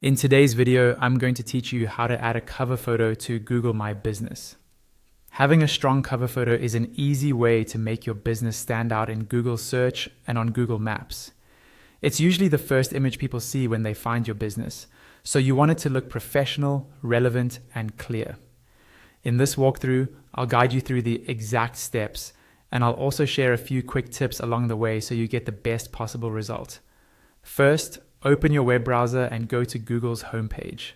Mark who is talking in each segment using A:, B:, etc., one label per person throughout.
A: In today's video, I'm going to teach you how to add a cover photo to Google My Business. Having a strong cover photo is an easy way to make your business stand out in Google search and on Google Maps. It's usually the first image people see when they find your business, so you want it to look professional, relevant, and clear. In this walkthrough, I'll guide you through the exact steps, and I'll also share a few quick tips along the way so you get the best possible result. First, open your web browser and go to Google's homepage.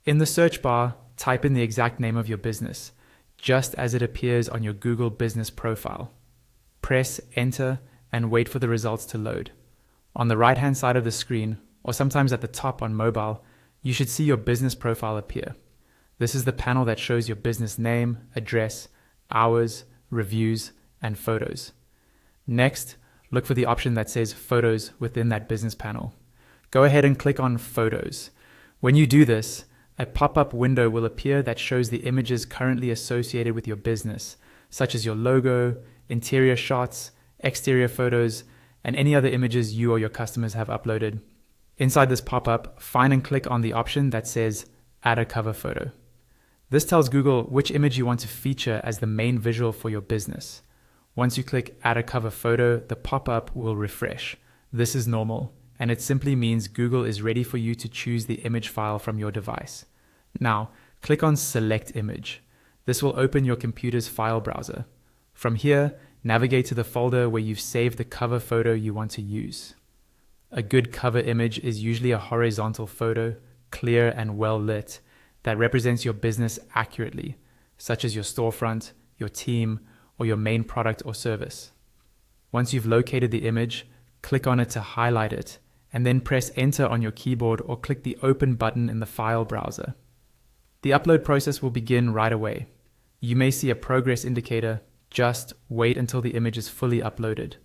A: In the search bar, type in the exact name of your business, just as it appears on your Google business profile. Press enter and wait for the results to load. On the right-hand side of the screen, or sometimes at the top on mobile, you should see your business profile appear. This is the panel that shows your business name, address, hours, reviews, and photos. Next, look for the option that says Photos within that business panel. Go ahead and click on Photos. When you do this, a pop-up window will appear that shows the images currently associated with your business, such as your logo, interior shots, exterior photos, and any other images you or your customers have uploaded. Inside this pop-up, find and click on the option that says Add a cover photo. This tells Google which image you want to feature as the main visual for your business. Once you click Add a cover photo, the pop-up will refresh. This is normal, and it simply means Google is ready for you to choose the image file from your device. Now, click on Select Image. This will open your computer's file browser. From here, navigate to the folder where you've saved the cover photo you want to use. A good cover image is usually a horizontal photo, clear and well lit, that represents your business accurately, such as your storefront, your team, or your main product or service. Once you've located the image, click on it to highlight it, and then press enter on your keyboard or click the open button in the file browser. The upload process will begin right away. You may see a progress indicator. Just wait until the image is fully uploaded.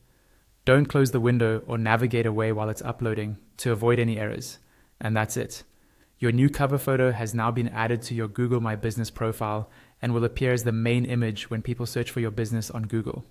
A: Don't close the window or navigate away while it's uploading to avoid any errors. And that's it. Your new cover photo has now been added to your Google My Business profile and will appear as the main image when people search for your business on Google.